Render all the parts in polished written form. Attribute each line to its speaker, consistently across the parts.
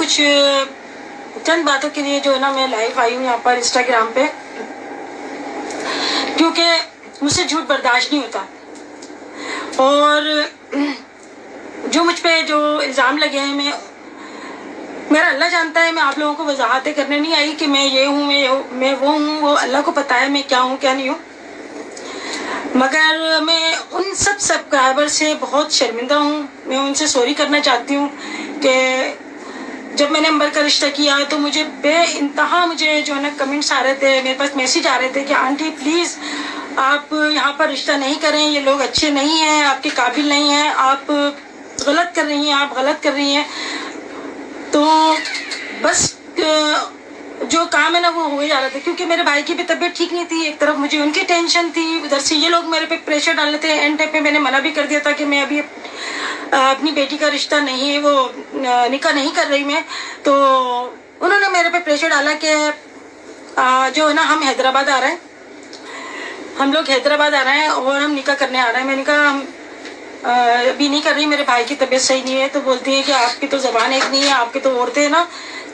Speaker 1: कुछ चंद बातों के लिए जो है ना मैं लाइव आई हूँ यहाँ पर इंस्टाग्राम पे, क्योंकि मुझसे झूठ बर्दाश्त नहीं होता। और जो मुझ पे जो इल्ज़ाम लगे हैं, मेरा अल्लाह जानता है। मैं आप लोगों को वजाहतें करने नहीं आई कि मैं ये हूँ, मैं वो हूँ। वो अल्लाह को पता है मैं क्या हूँ क्या नहीं हूँ। मगर मैं उन सब सब्सक्राइबर से बहुत शर्मिंदा हूँ। मैं उनसे सॉरी करना चाहती हूँ कि जब मैंने अंबर का रिश्ता किया तो मुझे बेइंतहा मुझे जो है ना कमेंट्स आ रहे थे, मेरे पास मैसेज आ रहे थे कि आंटी प्लीज़ आप यहाँ पर रिश्ता नहीं करें, ये लोग अच्छे नहीं हैं, आपके काबिल नहीं हैं, आप गलत कर रही हैं, आप गलत कर रही हैं। तो बस जो काम है ना वो हो ही जा रहा था, क्योंकि मेरे भाई की भी तबीयत ठीक नहीं थी। एक तरफ मुझे उनकी टेंशन थी, उधर से ये लोग मेरे पे प्रेशर डाल रहे थे। एंड टाइम पे मैंने मना भी कर दिया था कि मैं अभी अपनी बेटी का रिश्ता नहीं, वो निकाह नहीं कर रही मैं। तो उन्होंने मेरे पे प्रेशर डाला कि जो है ना हम हैदराबाद आ रहे हैं, हम लोग हैदराबाद आ रहे हैं और हम निकाह करने आ रहे हैं। मैंने कहा हम अभी नहीं कर रही, मेरे भाई की तबीयत सही नहीं है। तो बोलती है कि आपकी तो ज़बान एक नहीं है, आपकी तो औरतें ना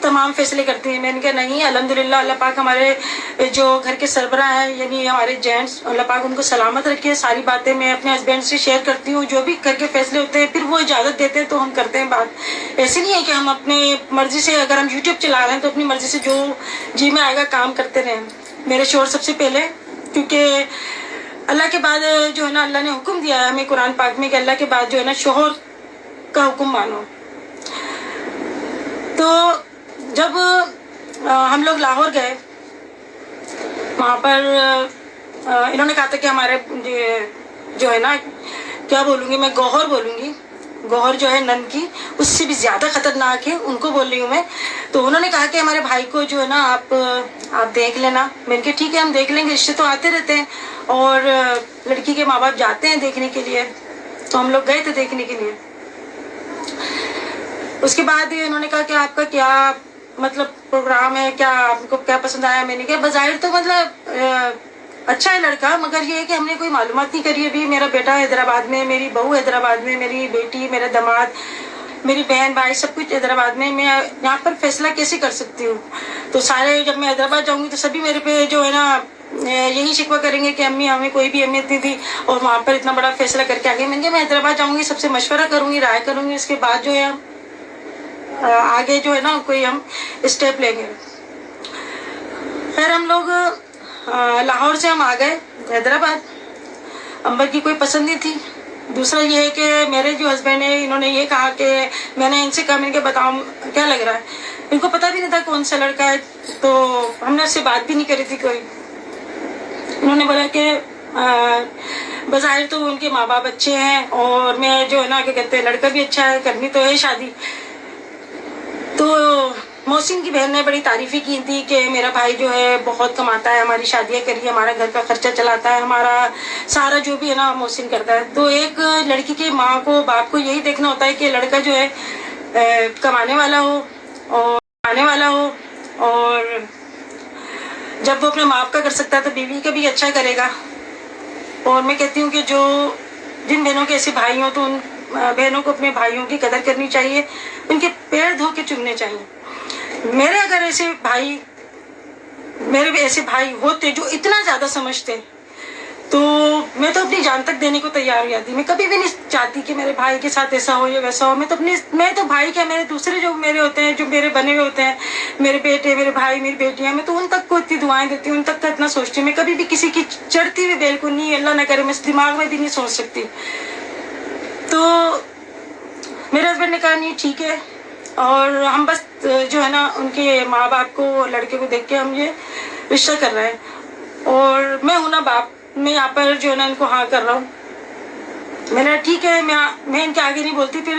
Speaker 1: तमाम फैसले करती हैं। मैंने कहा नहीं, अल्हम्दुलिल्लाह अल्लाह पाक हमारे जो घर के सरबरा हैं यानी हमारे जेंट्स, अल्लाह पाक उनको सलामत रखे। सारी बातें मैं अपने हस्बैंड से शेयर करती हूँ, जो भी घर के फैसले होते हैं फिर वो इजाज़त देते हैं तो हम करते हैं बात। ऐसे नहीं है कि हम अपने मर्ज़ी से, अगर हम यूट्यूब चला रहे हैं तो अपनी मर्ज़ी से जो जी में आएगा काम करते रहें। मेरे शोर सबसे पहले, क्योंकि अल्लाह के बाद जो है ना अल्लाह ने हुक्म दिया है हमें कुरान पाक में कि अल्लाह के बाद जो है ना शोहर का हुक्म मानो। तो जब हम लोग लाहौर गए, वहाँ पर इन्होंने कहा था कि हमारे जो है ना, क्या बोलूँगी मैं, गौहर बोलूँगी, गौहर जो है नन की, उससे भी ज़्यादा ख़तरनाक है, उनको बोल रही हूँ मैं। तो उन्होंने कहा कि हमारे भाई को जो है ना आप देख लेना। मैंने कहा ठीक है हम देख लेंगे, रिश्ते तो आते रहते हैं और लड़की के माँ बाप जाते हैं देखने के लिए। तो हम लोग गए थे देखने के लिए। उसके बाद उन्होंने कहा कि आपका क्या मतलब प्रोग्राम है, क्या आपको क्या पसंद आया। मैंने कहा बज़ाहिर तो मतलब अच्छा है लड़का, मगर ये है कि हमने कोई मालूमात नहीं करी अभी। मेरा बेटा हैदराबाद में, मेरी बहू हैदराबाद में, मेरी बेटी, मेरा दामाद, मेरी बहन भाई सब कुछ हैदराबाद में। मैं यहाँ पर फैसला कैसे कर सकती हूँ। तो सारे जब मैं हैदराबाद जाऊँगी तो सभी मेरे पे जो है ना यही शिकवा करेंगे कि अम्मी हमें कोई भी अहमियत नहीं थी और वहाँ पर इतना बड़ा फैसला करके आ गई। मैंने कहा मैं हैदराबाद जाऊँगी, सबसे मशवरा करूँगी, राय करूँगी, उसके बाद जो है आगे जो है ना कोई हम स्टेप लेंगे। फिर हम लोग लाहौर से हम आ गए हैदराबाद। अंबर की कोई पसंद नहीं थी। दूसरा ये है कि मेरे जो हस्बैंड है, इन्होंने ये कहा कि मैंने इनसे कहा, मैंने बताओ क्या लग रहा है। इनको पता भी नहीं था कौन सा लड़का है, तो हमने उससे बात भी नहीं करी थी कोई। उन्होंने बोला कि बज़ाहिर तो उनके माँ बाप अच्छे हैं और मैं जो है ना क्या कहते हैं लड़का भी अच्छा है, करनी तो है शादी। तो मोहसिन की बहन ने बड़ी तारीफ़ी की थी कि मेरा भाई जो है बहुत कमाता है, हमारी शादियाँ करी, हमारा घर का खर्चा चलाता है, हमारा सारा जो भी है ना मोहसिन करता है। तो एक लड़की के माँ को, बाप को यही देखना होता है कि लड़का जो है कमाने वाला हो और आने वाला हो, और जब वो अपने माँ बाप का कर सकता है तो बीवी का भी अच्छा करेगा। और मैं कहती हूँ कि जो जिन बहनों के ऐसे भाई हों तो उन बहनों को अपने भाइयों की कदर करनी चाहिए, उनके पैर धो के चुनने चाहिए। मेरे अगर ऐसे भाई, मेरे ऐसे भाई होते जो इतना ज़्यादा समझते तो मैं तो अपनी जान तक देने को तैयार हो जाती। मैं कभी भी नहीं चाहती कि मेरे भाई के साथ ऐसा हो या वैसा हो। मैं तो भाई क्या, मेरे दूसरे जो मेरे होते हैं, जो मेरे बने हुए होते हैं, मेरे बेटे, मेरे भाई, मेरी बेटियां, मैं तो उन तक को इतनी दुआएं देती हूँ, उन तक का इतना सोचती हूँ। मैं कभी भी किसी की चढ़ती हुई बेल को नहीं, अल्लाह ना करे, मैं इस दिमाग में भी नहीं सोच सकती। तो मेरे हस्बैंड ने कहा नहीं ठीक है, और हम बस जो है ना उनके माँ बाप को, लड़के को देख के हम ये रिश्ता कर रहे हैं। और मैं हूँ ना बाप, मैं यहाँ पर जो है ना इनको हाँ कर रहा हूँ। मैंने ठीक है, मैं इनके आगे नहीं बोलती। फिर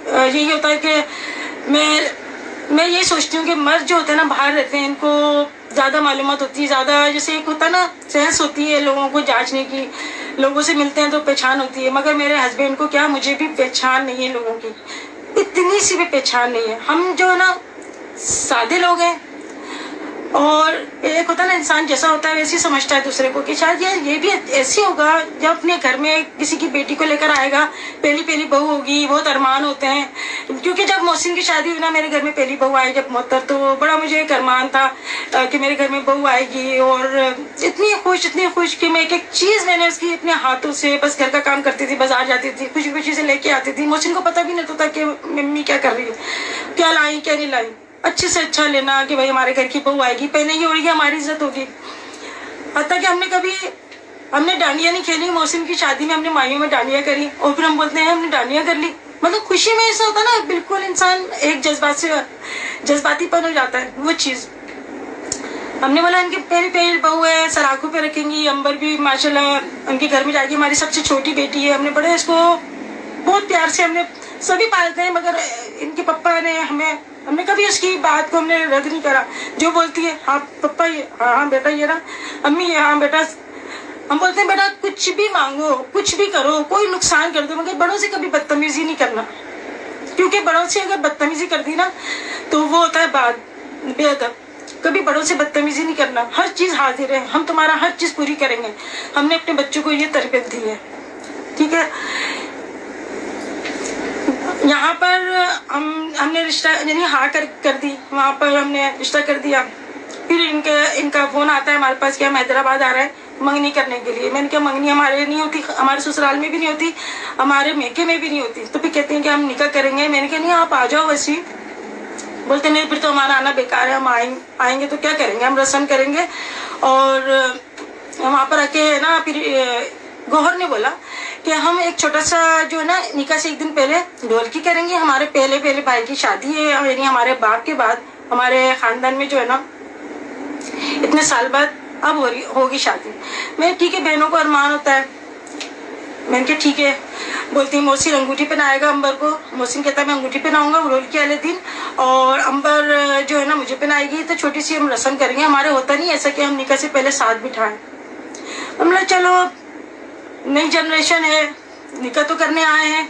Speaker 1: यही होता है कि मैं ये सोचती हूँ कि मर्द जो होते हैं ना बाहर रहते हैं, इनको ज़्यादा मालूमात होती है, ज़्यादा जैसे एक होता है ना सेंस होती है लोगों को जांचने की, लोगों से मिलते हैं तो पहचान होती है। मगर मेरे हस्बैंड को क्या, मुझे भी पहचान नहीं है लोगों की, इतनी सी भी पहचान नहीं है। हम जो है ना सादे लोग हैं, और एक होता है ना, इंसान जैसा होता है वैसे ही समझता है दूसरे को, कि शायद ये भी ऐसे होगा। जब अपने घर में किसी की बेटी को लेकर आएगा, पहली पहली बहू होगी, बहुत अरमान होते हैं। क्योंकि जब मोहसिन की शादी हुई ना, मेरे घर में पहली बहू आई जब मोहतर, तो बड़ा मुझे एक अरमान था कि मेरे घर में बहू आएगी। और इतनी खुश कि मैं एक एक चीज मैंने उसकी अपने हाथों से, बस घर का काम करती थी, बाजार जाती थी, खुशी खुशी से लेके आती थी। मोहसिन को पता भी नहीं होता कि मम्मी क्या कर रही है, क्या लाई क्या नहीं लाई। अच्छे से अच्छा लेना कि भाई हमारे घर की बहू आएगी, पहनेगी ओढ़ेगी, हमारी इज्जत होगी। हत्ता कि हमने डांडिया नहीं खेली। मौसम की शादी में हमने माइयों में डांडिया करी, और फिर हम बोलते हैं हमने डांडिया कर ली। मतलब खुशी में ऐसा होता ना, बिल्कुल इंसान एक जज्बातीपन हो जाता है। वो चीज हमने बोला, इनकी पहली पहली बहू है, सराखों पे रखेंगी। अंबर भी माशाल्लाह उनके घर में जाएगी, हमारी सबसे छोटी बेटी है। हमने बड़े इसको बहुत प्यार से हमने सभी पालते हैं, मगर इनके पापा ने हमने कभी उसकी बात को हमने रद्द नहीं करा। जो बोलती है हाँ पापा ये, हाँ बेटा ये ना, अम्मी ये, हाँ बेटा। हम बोलते हैं बेटा कुछ भी मांगो, कुछ भी करो, कोई नुकसान कर दो, मगर बड़ों से कभी बदतमीजी नहीं करना। क्योंकि बड़ों से अगर बदतमीजी कर दी ना, तो वो होता है बात बेअदब। कभी बड़ों से बदतमीजी नहीं करना, हर चीज हाजिर है, हम तुम्हारा हर चीज पूरी करेंगे। हमने अपने बच्चों को ये तरबियत दी है, ठीक है। यहाँ पर हमने रिश्ता यानी हाँ कर दी, वहाँ पर हमने रिश्ता कर दिया। फिर इनका फोन आता है हमारे पास कि हम हैदराबाद आ रहे हैं मंगनी करने के लिए। मैंने कहा मंगनी हमारे नहीं होती, हमारे ससुराल में भी नहीं होती, हमारे मेके में भी नहीं होती। तो फिर कहते हैं कि हम निकाह करेंगे। मैंने कहा नहीं आप आ जाओ वैसी। बोलते नहीं फिर तो हमारा आना बेकार है, हम आएंगे तो क्या करेंगे, हम रस्म करेंगे। और वहाँ पर आके ना फिर गौहर ने बोला कि हम एक छोटा सा जो है ना, निकाह से एक दिन पहले ढोलकी करेंगे। हमारे पहले भाई की शादी है, यानी हमारे बाप के बाद हमारे खानदान में जो है ना, इतने साल बाद अब होगी शादी। मैं ठीक है, बहनों को अरमान होता है। मैंने कहा ठीक है। बोलती मोहसिन अंगूठी पहनाएगा अंबर को। मोहसिन कहता है मैं अंगूठी पहनाऊंगा ढोलकी वाले दिन, और अंबर जो है ना मुझे पहनाएगी। तो छोटी सी हम रस्म करेंगे। हमारे होता नहीं ऐसा कि हम निकाह से पहले साथ बिठाएं। हम चलो नई जनरेशन है, निकाह तो करने आए हैं,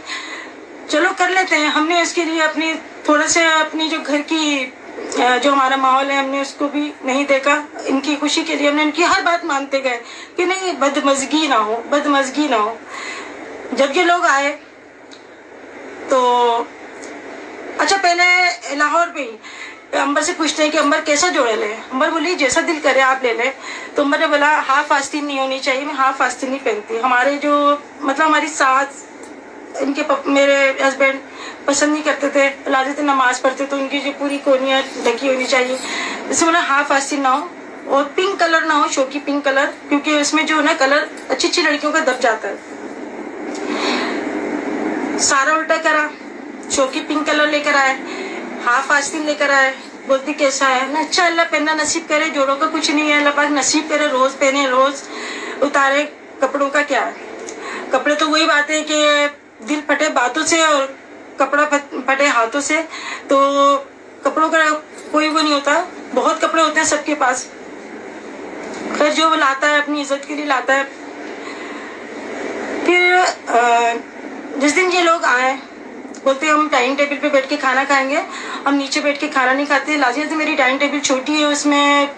Speaker 1: चलो कर लेते हैं। हमने इसके लिए अपनी थोड़ा से अपनी जो घर की जो हमारा माहौल है, हमने उसको भी नहीं देखा। इनकी खुशी के लिए हमने इनकी हर बात मानते गए कि नहीं बदमजगी ना हो। जब ये लोग आए तो अच्छा, पहले लाहौर पे ही अंबर से पूछते हैं कि अंबर कैसा जोड़े ले। अंबर बोली जैसा दिल करे आप ले लें। तो अंबर ने बोला हाफ आस्तीन नहीं होनी चाहिए, मैं हाफ आस्तीन नहीं पहनती। हमारे जो मतलब हमारी सास, मेरे हस्बैंड पसंद नहीं करते थे, लाते थे नमाज पढ़ते तो उनकी जो पूरी कोनियाँ ढकी होनी चाहिए। जैसे बोला हाफ आस्तीन ना हो, और पिंक कलर ना हो, शौकी पिंक कलर, क्योंकि उसमें जो ना कलर अच्छी लड़कियों का दब जाता है। सारा उल्टा करा, शौकी पिंक कलर लेकर आए, हाफ आस्तीन लेकर आए। बोलती कैसा है ना, अच्छा अल्लाह पहनना नसीब करे, जोड़ों का कुछ नहीं है, अल्लाह पाक नसीब करे, रोज पहने रोज उतारे। कपड़ों का क्या है, कपड़े तो वही बात है कि दिल फटे बातों से और कपड़ा फटे हाथों से। तो कपड़ों का कोई वो नहीं होता, बहुत कपड़े होते हैं सबके पास। खैर जो लाता है अपनी इज्जत के लिए लाता है। फिर जिस दिन ये लोग आए, बोलते हम डाइनिंग टेबल पे बैठ के खाना खाएंगे। हम नीचे बैठ के खाना नहीं खाते। लाजियत मेरी डाइनिंग टेबल छोटी है, उसमें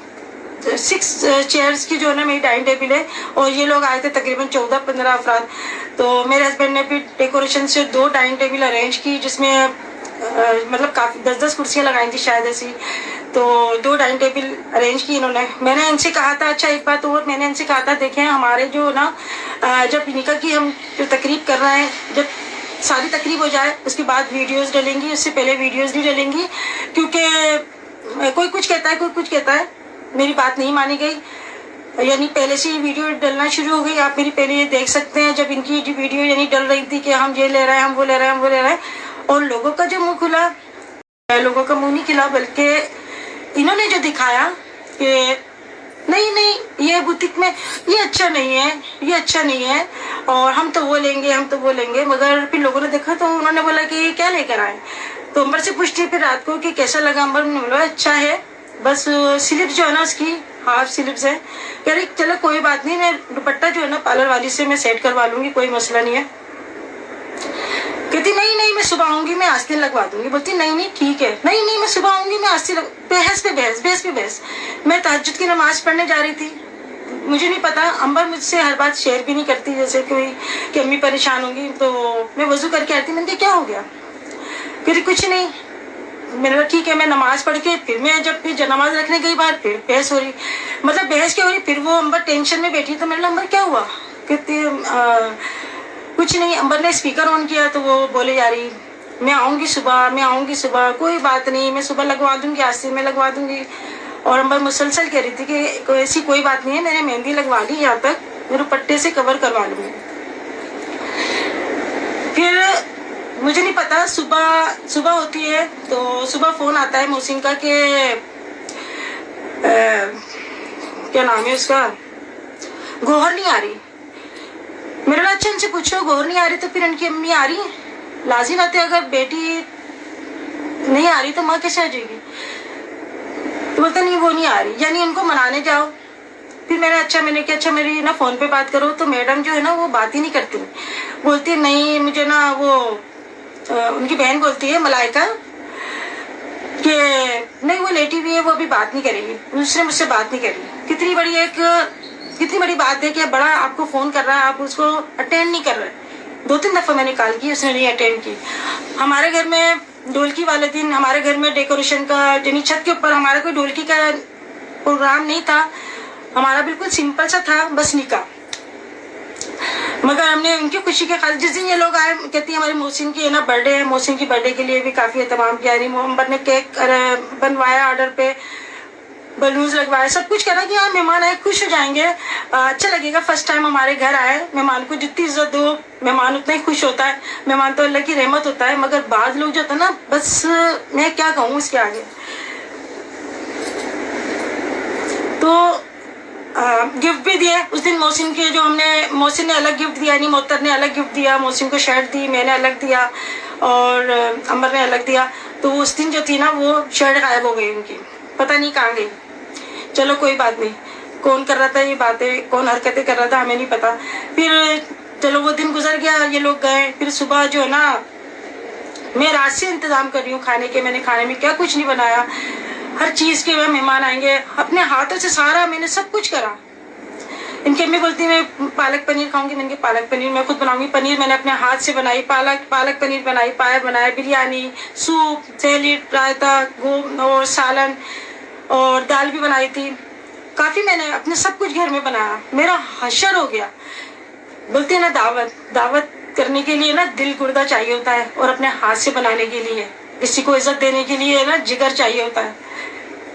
Speaker 1: 6 चेयर्स की जो है ना मेरी डाइनिंग टेबल है। और ये लोग आए थे तकरीबन 14-15 अफराद। तो मेरे हस्बैंड ने भी डेकोरेशन से 2 डाइनिंग टेबल अरेंज की, जिसमें मतलब काफ़ी 10-10 कुर्सियाँ लगाई थी शायद ऐसी। तो 2 डाइनिंग टेबल अरेंज की इन्होंने। मैंने इनसे कहा था, अच्छा एक बात और, मैंने इनसे कहा था देखें हमारे जो ना जब निकाह की हम जो तकरीब कर रहे हैं, जब सारी तकरीब हो जाए उसके बाद वीडियोस डलेंगी, उससे पहले वीडियोस नहीं डलेंगी। क्योंकि कोई कुछ कहता है, मेरी बात नहीं मानी गई, यानी पहले से ही वीडियो डलना शुरू हो गई। आप मेरी पहले ये देख सकते हैं, जब इनकी वीडियो यानी डल रही थी कि हम ये ले रहे हैं, हम वो ले रहे हैं, और लोगों का जो मुंह खुला, लोगों का मुंह नहीं खिला, बल्कि इन्होंने जो दिखाया कि नहीं ये बुटीक में ये अच्छा नहीं है, और हम तो वो लेंगे। मगर फिर लोगों ने देखा तो उन्होंने बोला कि क्या लेकर आए। तो अंबर से पूछती फिर रात को कि कैसा लगा। अंबर ने बोला अच्छा है, बस स्लिप जो है ना उसकी हाफ स्लिप्स है। कह रही चलो कोई बात नहीं, मैं दुपट्टा जो है ना पार्लर वाली से मैं सेट करवा लूंगी, कोई मसला नहीं है। कहती नहीं मैं सुबह आऊंगी, मैं आस्तीन लगवा दूंगी। बोलती नहीं ठीक है, नहीं मैं सुबह आऊंगी, मैं बहस पे बहस, बहस पे बहस। मैं तहज्जुद की नमाज पढ़ने जा रही थी, मुझे नहीं पता, अंबर मुझसे हर बात शेयर भी नहीं करती, जैसे कोई कि अम्मी परेशान होंगी, तो मैं वजू करके आती, मैंने कहा क्या हो गया, फिर कुछ नहीं, मैंने कहा ठीक है, मैं नमाज पढ़ के फिर मैं जब फिर नमाज रखने गई बाहर, फिर बहस हो रही, मतलब बहस क्या हो रही, फिर वो अंबर टेंशन में बैठी, तो मैंने कहा अंबर क्या हुआ, कहती कुछ नहीं। अंबर ने स्पीकर ऑन किया तो वो बोले जा रही मैं आऊँगी सुबह, मैं आऊँगी सुबह, कोई बात नहीं, मैं सुबह लगवा दूंगी, आज से मैं लगवा दूंगी। और अंबर मुसलसल कह रही थी कि ऐसी कोई बात नहीं है, मैंने मेहंदी लगवा ली, यहाँ तक मेरे पट्टे से कवर करवा लूंगी। फिर मुझे नहीं पता, सुबह होती है तो सुबह फोन आता है मोहसिन का कि क्या नाम है उसका, गोहर नहीं आ रही। मेरे लिए अच्छा इनसे पूछो, गोहर नहीं आ रही तो फिर इनकी अम्मी आ रही है, लाजी बात है, अगर बेटी नहीं आ रही तो माँ कैसे आ जाएगी, तो बोलता नहीं वो नहीं आ रही, यानी उनको मनाने जाओ। फिर मैंने कहा अच्छा मेरी ना फोन पे बात करो, तो मैडम जो है ना वो बात ही नहीं करती, बोलती नहीं मुझे ना वो उनकी बहन बोलती है मलाइका कि नहीं वो लेटी हुई है, वो अभी बात नहीं करेगी, उसने मुझसे बात नहीं करी। कितनी बड़ी बात है कि बड़ा आपको फोन कर रहा है, आप उसको अटेंड नहीं कर रहे। 2-3 दफा मैंने कॉल की, उसने नहीं अटेंड की। हमारे घर में ढोलकी वाले दिन हमारे घर में डेकोरेशन का, यानी छत के ऊपर हमारा कोई ढोलकी का प्रोग्राम नहीं था, हमारा बिल्कुल सिंपल सा था, बस निकाह। मगर हमने उनकी खुशी के खातिर जिस दिन ये लोग आए, कहती है हमारी मोहसिन की है ना बर्थडे है, मोहसिन की बर्थडे के लिए भी काफी एहतमाम किया, मोहम्मद ने केक बनवाया, ऑर्डर पे बलून्स लगवाए, सब कुछ करा कि हाँ मेहमान आए खुश हो जाएंगे, अच्छा लगेगा, फर्स्ट टाइम हमारे घर आए। मेहमान को जितनी इज्जत दो मेहमान उतना ही खुश होता है, मेहमान तो अल्लाह की रहमत होता है। मगर बाद लोग जो होता है ना, बस मैं क्या कहूँ उसके आगे। तो गिफ्ट भी दिए उस दिन मोहसिन के, जो मोहसिन ने अलग गिफ्ट दिया, नहीं मोहतर ने अलग गिफ्ट दिया, मोहसिन को शर्ट दी, मैंने अलग दिया और अंबर ने अलग दिया। तो उस दिन जो थी ना वो शर्ट गायब हो गई उनकी, पता नहीं कहाँ गई। चलो कोई बात नहीं, कौन कर रहा था ये बातें, कौन हरकतें कर रहा था हमें नहीं पता। फिर चलो वो दिन गुजर गया, ये लोग गए। फिर सुबह जो है ना मैं रात से इंतजाम कर रही हूँ खाने के, मैंने खाने में क्या कुछ नहीं बनाया, हर चीज के मेहमान आएंगे, अपने हाथों से सारा मैंने सब कुछ करा। इनकी अम्मी बोलती मैं पालक पनीर खाऊंगी, मैंने कहा पालक पनीर मैं खुद बनाऊंगी। पनीर मैंने अपने हाथ से बनाई, पालक पनीर बनाई, पाया बनाया, बिरयानी, सूप, सैलेड, रायता, और सालन और दाल भी बनाई थी। काफी मैंने अपने सब कुछ घर में बनाया, मेरा हशर हो गया। बोलते हैं ना दावत करने के लिए ना दिल गुर्दा चाहिए होता है, और अपने हाथ से बनाने के लिए, किसी को इज्जत देने के लिए ना जिगर चाहिए होता है।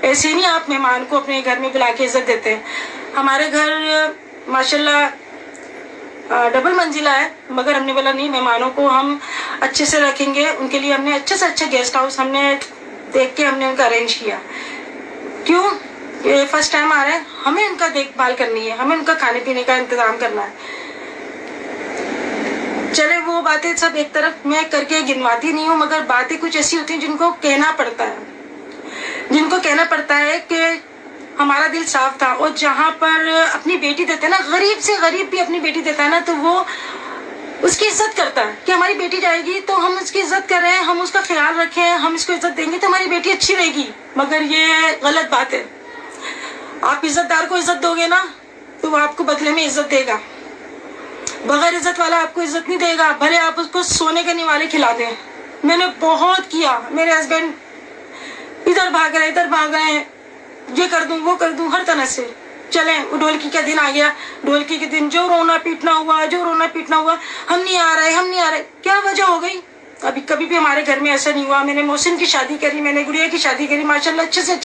Speaker 1: ऐसे नहीं आप मेहमान को अपने घर में बुला के इज्जत देते हैं। हमारे घर माशाल्लाह डबल मंजिला है, मगर हमने बोला नहीं, मेहमानों को हम अच्छे से रखेंगे, उनके लिए हमने अच्छे से अच्छा गेस्ट हाउस हमने देख के हमने उनका अरेंज किया। क्यों, ये फर्स्ट टाइम आ रहे हैं, हमें उनका देखभाल करनी है, हमें उनका खाने पीने का इंतजाम करना है। चले वो बातें सब एक तरफ, मैं करके गिनवाती नहीं हूँ, मगर बातें कुछ ऐसी होती हैं जिनको कहना पड़ता है कि हमारा दिल साफ था। और जहाँ पर अपनी बेटी देते हैं ना, गरीब से गरीब भी अपनी बेटी देता है ना, तो वो उसकी इज्जत करता है कि हमारी बेटी जाएगी तो हम उसकी इज्जत कर रहे हैं, हम उसका ख्याल रखें, हम इसको इज्जत देंगे तो हमारी बेटी अच्छी रहेगी। मगर ये गलत बात है। आप इज्जतदार को इज्जत दोगे ना तो वो आपको बदले में इज्जत देगा, बगैर इज्जत वाला आपको इज्जत नहीं देगा, भले आप उसको सोने के निवाले खिला दें। मैंने बहुत किया, मेरे हस्बैंड इधर भाग रहे, ये कर दूं वो कर दूं, हर तरह से। चले वो ढोलकी का दिन आ गया, ढोलकी के दिन जो रोना पीटना हुआ, हम नहीं आ रहे, क्या वजह हो गई? कभी भी हमारे घर में ऐसा नहीं हुआ। मैंने मोहसिन की शादी करी, मैंने गुड़िया की शादी करी, माशाल्लाह अच्छे से